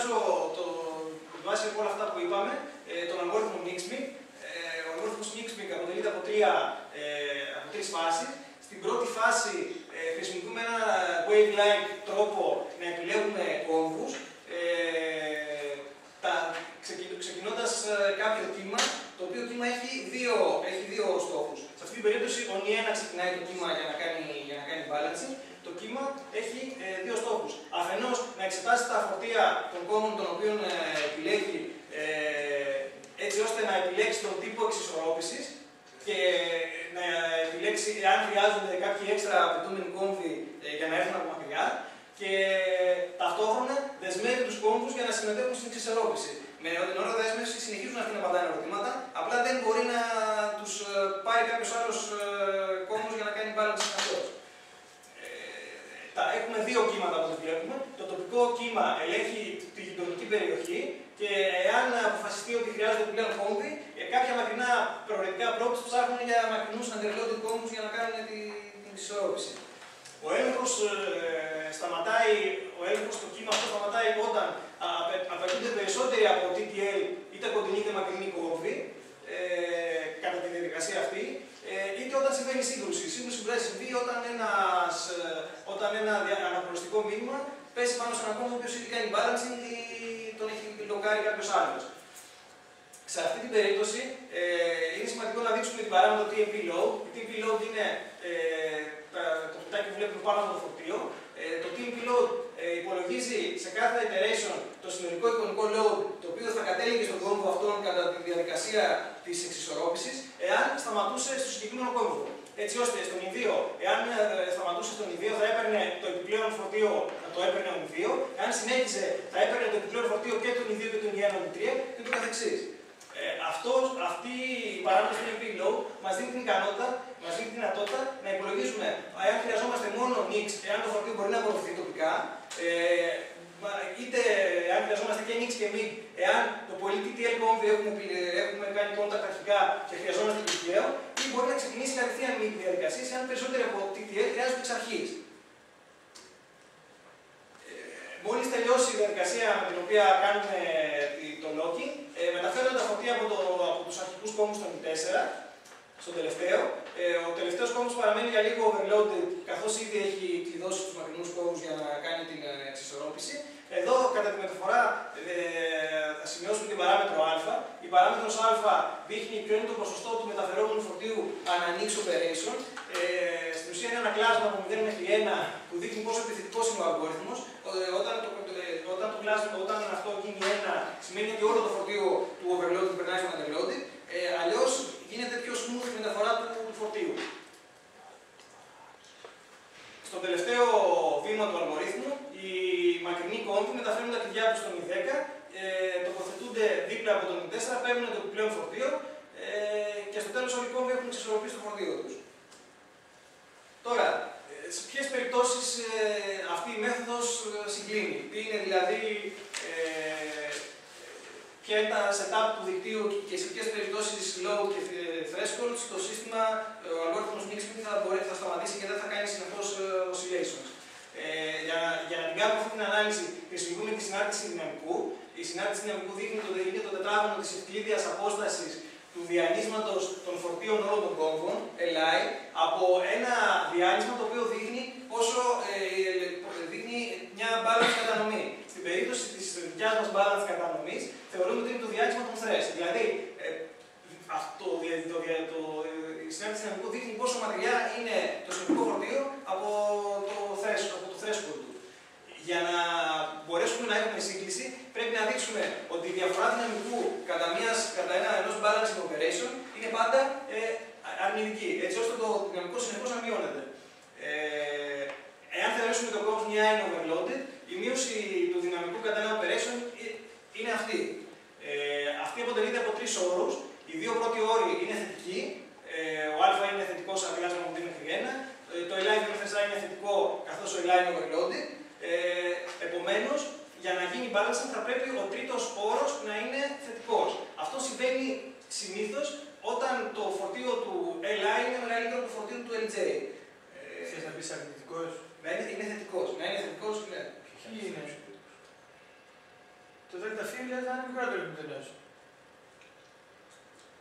εξετάζω βάσει από όλα αυτά που είπαμε, τον αλγόριθμο Nixmic. Ο αλγόριθμος Nixmic αποτελείται από τρεις φάσεις. Στην πρώτη φάση χρησιμοποιούμε ένα wave-like τρόπο να επιλέγουμε κόμβους, ξεκινώντας κάποιο κύμα, το οποίο κύμα έχει δύο στόχους. Σε αυτή την περίπτωση, ο νη1 ξεκινάει το κύμα για να κάνει balancing. Το κύμα έχει δύο στόχους. Αφενός, να εξετάσει τα φορτία των κόμβων των οποίων επιλέγει, έτσι ώστε να επιλέξει τον τύπο εξισορρόπησης και να επιλέξει εάν χρειάζονται κάποιοι έξτρα απαιτούμενοι κόμβοι για να έρθουν από μακριά. Και ταυτόχρονα δεσμεύει τους κόμβους για να συμμετέχουν στην εξισορρόπηση. Με την ώρα δέσμευση συνεχίζουν αυτοί να απαντάνε ερωτήματα, απλά δεν μπορεί να τους πάρει κάποιος άλλος κόμβος για να κάνει balance αυτός. Έχουμε δύο κύματα που βλέπουμε. Το τοπικό κύμα ελέγχει τη γειτονική περιοχή και εάν αποφασιστεί ότι χρειάζεται επιπλέον κόμβοι, κάποια μακρινά προοριτικά probes ψάχνουν για μακρινούς unrelated κόμβους για να κάνουν την εξισορρόπηση. Ο έλεγχος στο κύμα αυτό σταματάει όταν απαιτούνται περισσότεροι από TTL είτε κοντινή είτε μακρινή κόμβοι κατά τη διαδικασία αυτή, είτε όταν συμβαίνει σύγκρουση. Η σύγκρουση μπορεί να συμβεί όταν ένα αναπροστικό μήνυμα πέσει πάνω σε ένα κόμβο που έχει κάνει balancing ή τον έχει λοκάρει κάποιος άλλος. Σε αυτή την περίπτωση είναι σημαντικό να δείξουμε την παράμετρο TMP load. Η TMP load είναι το κουτάκι που βλέπουμε πάνω από το φορτίο. Το TMP load υπολογίζει σε κάθε iteration το συνολικό εικονικό load το οποίο θα κατέληγε στον κόμβο αυτόν κατά τη διαδικασία της εξισορρόπησης εάν σταματούσε στο συγκεκριμένο κόμβο. Έτσι ώστε στον ιδίο, εάν σταματούσε στον ιδίο, θα έπαιρνε το επιπλέον φορτίο, το έπαιρνε ο ιδίο. Εάν συνέχιζε, θα έπαιρνε το επιπλέον φορτίο και τον ιδίο και τον ι1 και 3 και το καθεξής. Αυτή η παράμετρος του TMP load μας δίνει την ικανότητα, μας δίνει τη δυνατότητα να υπολογίζουμε εάν χρειαζόμαστε μόνο Nix, εάν το φορτίο μπορεί να απορροφηθεί τοπικά, είτε αν χρειαζόμαστε και Nix και MIG, εάν το πολύ TTL κόμβι έχουμε κάνει contact αρχικά και χρειαζόμαστε επιπλέον, ή μπορεί να ξεκινήσει κατευθείαν MIG διαδικασίες, εάν περισσότεροι από TTL χρειάζονται εξ αρχής. Μόλις τελειώσει η διαδικασία με την οποία κάνουμε το locking, μεταφέρονται τα φορτία από τους αρχικούς κόμβους στον i4, στον τελευταίο. Ο τελευταίος κόμβος παραμένει για λίγο overloaded, καθώς ήδη έχει κλειδώσει τους μακρινούς κόμβους για να κάνει την εξισορρόπηση. Εδώ, κατά τη μεταφορά, θα σημειώσουμε την παράμετρο α. Η παράμετρος α δείχνει ποιο είναι το ποσοστό του μεταφερόμενου φορτίου ανά Nix operation. Στην ουσία είναι ένα κλάσμα από 0 μέχρι 1 που δείχνει πόσο επιθετικός είναι ο αλγόριθμος. Όταν αυτό γίνει 1, σημαίνει ότι όλο το φορτίο του overloading περνάει στο underloading. Αλλιώς γίνεται πιο smooth η μεταφορά του φορτίου. Στο τελευταίο βήμα του αλγορίθμου, οι μακρινοί κόμβοι μεταφέρουν τα κλειδιά τους στον i10, τοποθετούνται δίπλα από τον i4, παίρνουν το επιπλέον φορτίο και στο τέλος όλοι οι κόμβοι έχουν εξισορροπήσει το φορτίο τους. Τώρα, σε ποιες περιπτώσεις αυτή η μέθοδος συγκλίνει, τι είναι δηλαδή, ποια είναι τα setup του δικτύου και σε ποιες περιπτώσεις load και threshold το σύστημα, ο αλγόριθμος Nixmic θα σταματήσει και δεν θα κάνει συνεχώς oscillations. Για να την κάνουμε αυτή την ανάλυση, χρησιμοποιούμε τη συνάρτηση δυναμικού. Η συνάρτηση δυναμικού δείχνει το τετράγωνο της ευκλήδιας απόστασης του διανύσματος των φορτίων όλων των κόμβων, Li, από ένα διάνυσμα το οποίο δείχνει μια balance κατανομή. Στην περίπτωση της δικιάς μας balance κατανομής, θεωρούμε ότι είναι το διάνυσμα των thresh. Δηλαδή, η συνάρτηση δυναμικού δείχνει πόσο μακριά είναι το συνολικό φορτίο από το threshold του. Για να μπορέσουμε να έχουμε σύγκληση, πρέπει να δείξουμε ότι η διαφορά δυναμικού κατά ενός balancing operation είναι πάντα αρνητική, έτσι ώστε το δυναμικό συνεχώς να μειώνεται. Εάν θεωρήσουμε το κόμβος μια είναι overloaded, η μείωση του δυναμικού κατά ένα operation είναι αυτή. Αυτή αποτελείται από τρεις όρους. Οι δύο πρώτοι όροι είναι θετικοί. Ο α είναι θετικό σε αδιάσμα από 2 μέχρι 1. Το Li είναι θετικό καθώς ο Li είναι overloaded. Επομένως, για να γίνει balancing θα πρέπει ο τρίτος όρος να είναι θετικός. Αυτό συμβαίνει συνήθως όταν το φορτίο του Li είναι μεγαλύτερο από το φορτίο του Lj. Θες να πεις αρνητικός? Να είναι θετικός. Να είναι θετικός, ναι. Ποιοι είναι? χρειάζεται να είναι μικρότερο από το νέο.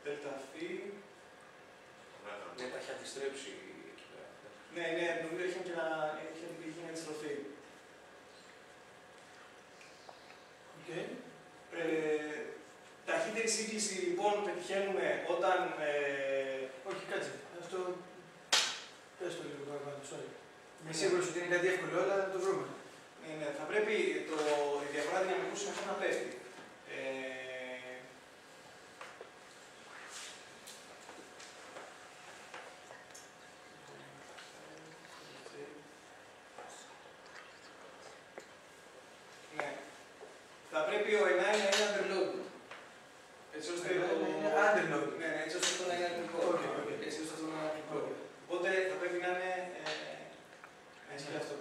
Δέλτα φι. Ναι, τα έχει αντιστρέψει εκεί πέρα. Ναι, νομίζω είχε και να αντιστροφή. Okay. Ταχύτερη σύγκληση λοιπόν πετυχαίνουμε όταν. Όχι, κάτσε. Αυτό. Πες το λίγο παραπάνω, sorry. Είμαι σίγουρος ότι είναι κάτι εύκολο, αλλά να το βρούμε. Ναι, θα πρέπει η διαφορά δυναμικού συνεχώς να πέφτει. Ναι. Θα πρέπει ο ενάι να είναι underload. Έτσι ώστε είναι underload. Ναι, έτσι ώστε αυτό να είναι αρνητικό. Έτσι ώστε αυτό να είναι αρνητικό. Οπότε θα πρέπει να είναι ισχύει αυτό.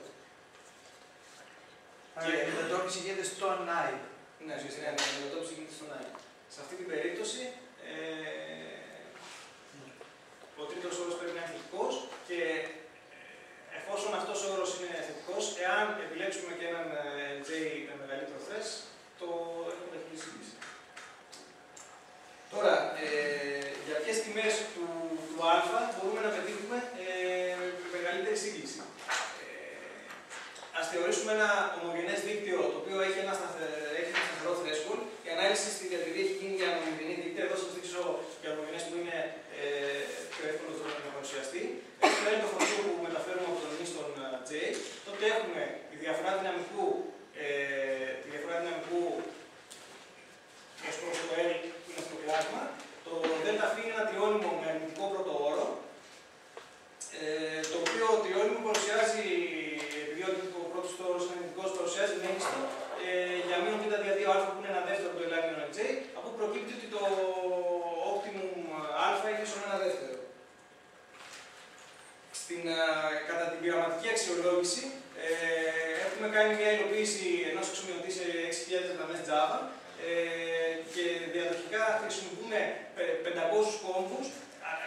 Άρα η μετατόπιση γίνεται στον I. Ναι, ουσιαστικά η μετατόπιση γίνεται στον I. Σε αυτή την περίπτωση ο τρίτος όρος πρέπει να είναι θετικός και εφόσον αυτός ο όρος είναι θετικός, εάν επιλέξουμε και έναν J με μεγαλύτερο θες, το έχουμε ταχύτερη σύγκληση. Τώρα, για ποιες τιμές του α μπορούμε να πετύχουμε μεγαλύτερη σύγκληση. Ας θεωρήσουμε ένα ομογενές δίκτυο το οποίο έχει ένα σταθερό threshold. Η ανάλυση στη διατηρή έχει γίνει για ομογενή δίκτυα. Εδώ σας δείξω για ομογενές που είναι πιο εύκολο να παρουσιαστεί. Αυτό είναι το φορτίο που μεταφέρουμε από τον νη στον J. Τότε έχουμε τη διαφορά δυναμικού ως προς το L που είναι στο κλάσμα. Το ΔΦ είναι ένα τριώνυμο με αρνητικό πρώτο όρο. Το οποίο τριώνυμο παρουσιάζει, επειδή ο πρώτος όρος είναι αρνητικός, παρουσιάζει μέγιστο για μείον β δια 2α που είναι ένα δεύτερο του ελάχιστο J, από που προκύπτει ότι το optimum α έχει ως ένα δεύτερο. Κατά την πειραματική αξιολόγηση έχουμε κάνει μια υλοποίηση ενός εξομοιωτή σε 6.000 γραμμές Java και διαδοχικά χρησιμοποιούμε 500 κόμβους.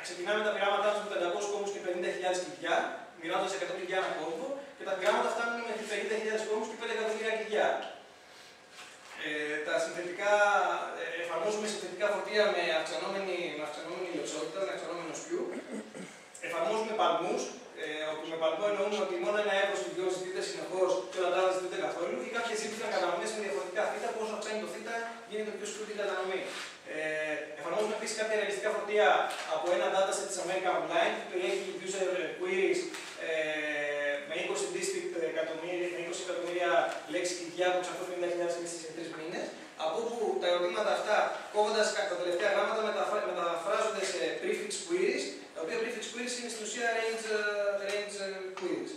Ξεκινάμε τα πειράματά μας με 500 κόμβους και 50.000 κλειδιά, μοιράζοντας 100 κλειδιά ένα κόμβο και τα πειράματα φτάνουν με 50.000 κόμβους και 5 εκατομμύρια κλειδιά. Τα συνθετικά, εφαρμόζουμε συνθετικά φορτία με αυξανόμενη ηλιοψότητα, με αυξανόμενο σπιού. Εφαρμόζουμε παλμούς, όπου με παλμό εννοούμε ότι μόνο ένα εύρος του βιώσει ζητείται συνεχώς και όταν άλλα ζητείται καθόλου, ή κάποιες ζήτηκαν κατανομές με διαφορετικά θήτα, που όσο αυξάνει το θήτα γίνεται πιο σκληρή την κατανομή. Εφαρμόζουμε επίσης κάποια ρεαλιστικά φορτία από ένα dataset της American Online που περιέχει user queries με 20 district με 20 εκατομμύρια λέξεις κλειδιά από 650.000 λίστες σε 3 μήνες. Από όπου τα ερωτήματα αυτά, κόβοντας τα τελευταία γράμματα, μεταφράζονται σε prefix queries, τα οποία prefix queries είναι στην ουσία range queries.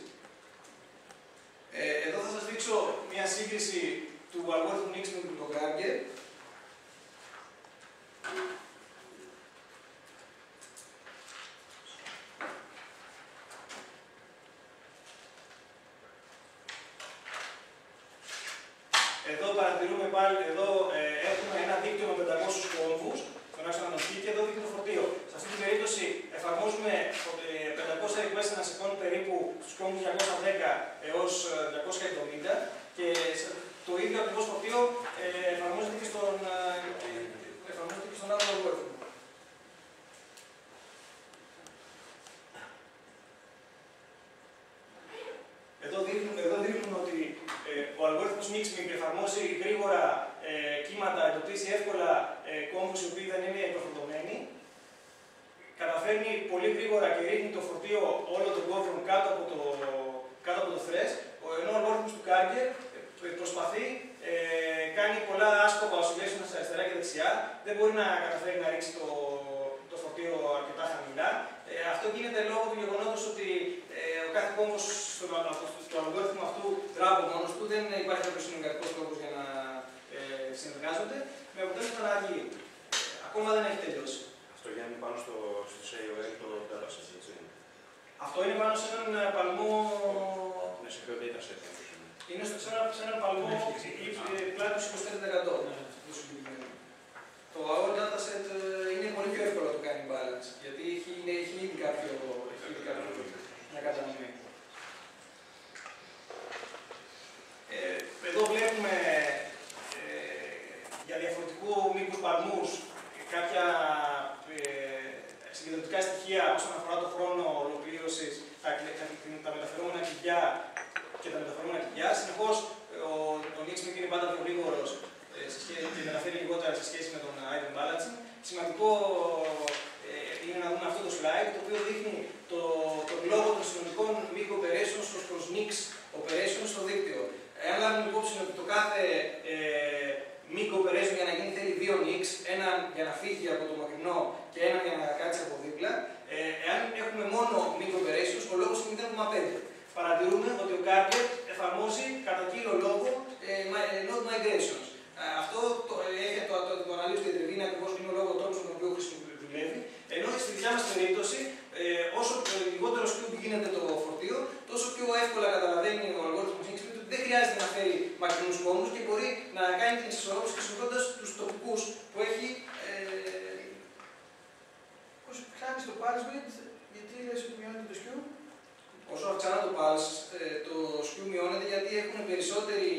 Εδώ θα σας δείξω μια σύγκριση του αλγόριθμου Nixman με τον Granger. Εδώ παρατηρούμε πάλι, εδώ έχουμε ένα δίκτυο με 500 κόμβους, στον άξονα των χ, και εδώ δείχνει το φορτίο. Σε αυτή την περίπτωση εφαρμόζουμε 500 requests ένα second περίπου στους κόμβους 210 έως 270 και το ίδιο ακριβώς φορτίο εφαρμόζεται και στον άλλο αλγόριθμο. Εδώ δείχνουμε ότι ο αλγόριθμος Nixmig εφαρμόζει γρήγορα κύματα, εντοπίζει εύκολα κόμβους οι οποίοι δεν είναι υπερφορτωμένοι. Καταφέρνει πολύ γρήγορα και ρίχνει το φορτίο όλο των κόμβων κάτω από το thresh, ενώ ο αλγόριθμος του Granger προσπαθεί, κάνει πολλά άσκοπα oscillations αριστερά και δεξιά, δεν μπορεί να καταφέρει να ρίξει το φορτίο αρκετά χαμηλά. Αυτό γίνεται λόγω του γεγονότος ότι ο κάθε κόμβος του αλγόριθμου αυτού δρά από μόνος του, δεν υπάρχει κάποιος συνεργατικός τρόπος για να συνεργάζονται, με αποτέλεσμα να αργεί. Ακόμα δεν έχει τελειώσει. Αυτό Γιάννη πάνω στο AOL το dataset, έτσι. Αυτό είναι πάνω σε έναν παλμό. Είναι σε ποιο dataset είναι σε έναν παλμό πλάτος 25%. Το AOL dataset είναι πολύ πιο εύκολο να το κάνει balance, γιατί έχει ήδη κάποιο μια κατανομή. Εδώ βλέπουμε για συγκεκριμένους κόμβους και μπορεί να κάνει την εξισορρόπηση χρησιμοποιώντας τους τοπικούς που έχει. Πώς χάνεις το pulse width, γιατί λες ότι μειώνει το skew? Όσο αυξάνω το pulse, το skew μειώνεται γιατί έχουν περισσότερη.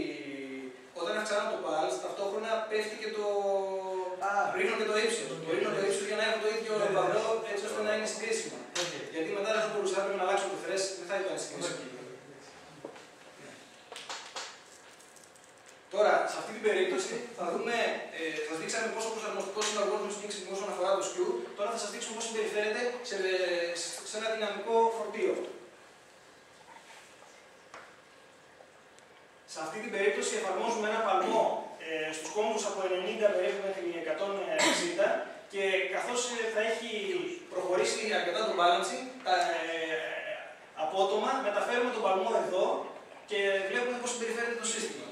Όταν αυξάνω το pulse, ταυτόχρονα πέφτει και το ρήνο και το ύψος. Το ρήνο και το ύψος για να έχω το ίδιο παυλό έτσι ώστε να είναι συγκρίσιμα. Γιατί μετά δεν θα μπορούσα να αλλάξω το θρες, δεν θα ήταν συγκρίσιμο. Τώρα, σε αυτή την περίπτωση θα δούμε, θα σας δείξαμε πόσο προσαρμοστικός είναι ο αλγόριθμος Mixing όσον αφορά το skew. Τώρα θα σας δείξουμε πώς συμπεριφέρεται σε ένα δυναμικό φορτίο. Σε αυτή την περίπτωση εφαρμόζουμε ένα παλμό στους κόμβους από 90 περίπου μέχρι 160 και καθώς θα έχει προχωρήσει αρκετά το balancing, απότομα μεταφέρουμε τον παλμό εδώ και βλέπουμε πώς συμπεριφέρεται το σύστημα.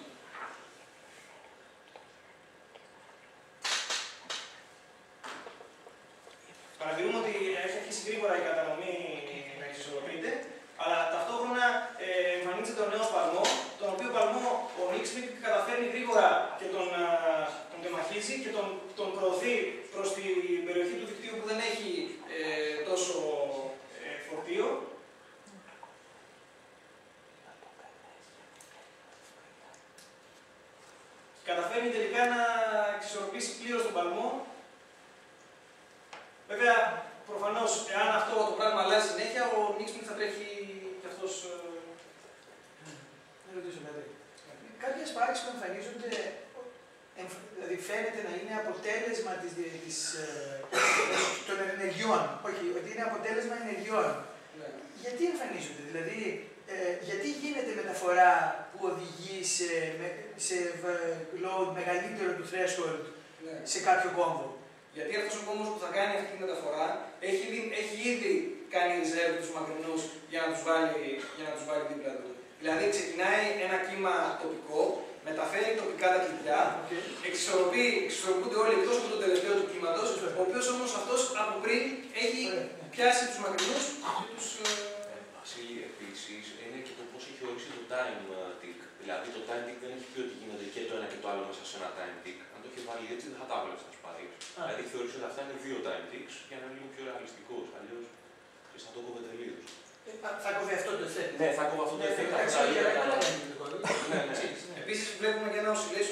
Παρατηρούμε ότι έχει αρχίσει γρήγορα η κατανομή να εξισορροπείται, αλλά ταυτόχρονα εμφανίζεται ο νέος παλμό, τον οποίο παλμό ο Nixmic καταφέρνει γρήγορα και τον τεμαχίζει και τον προωθεί προς την περιοχή του δικτύου που δεν έχει τόσο φορτίο. Καταφέρνει τελικά να εξισορροπήσει πλήρως τον παλμό. Βέβαια, προφανώς, εάν αυτό το πράγμα αλλάζει συνέχεια, ο Nixmic θα τρέχει κι αυτός. Να ρωτήσω κάτι. Κάποια σπάρξεις που εμφανίζονται, δηλαδή φαίνεται να είναι αποτέλεσμα των ενεργειών. Όχι, ότι είναι αποτέλεσμα ενεργειών. Ναι. Γιατί εμφανίζονται, δηλαδή, γιατί γίνεται μεταφορά που οδηγεί σε load μεγαλύτερο του threshold σε κάποιο κόμβο? Γιατί αυτός ο κόμβος που θα κάνει αυτή τη μεταφορά έχει ήδη κάνει reserve τους μακρινούς για να τους βάλει δίπλα του. Δηλαδή ξεκινάει ένα κύμα τοπικό, μεταφέρει τοπικά τα κλειδιά, εξισορροπούνται όλοι εκτός από τον τελευταίο του κύματος, ο οποίος όμως αυτός από πριν έχει πιάσει τους μακρινούς και τους. Βασίλη, επίσης, είναι και το πώς έχει ορίσει το time tick. Δηλαδή, το time tick δεν έχει πει ότι γίνεται και το ένα και το άλλο μέσα σε ένα time tick. Αν το έχει βάλει έτσι, δεν θα τα βλέπεις στα σπάρεις. Δηλαδή, έχει θεωρήσει ότι αυτά είναι δύο time ticks για να είναι λίγο πιο ρεαλιστικός. Αλλιώς, θα το κόβε τελείως. Θα κόβει αυτό το effect. Ναι, θα κόβει αυτό το effect. Επίσης, βλέπουμε και ένα oscillation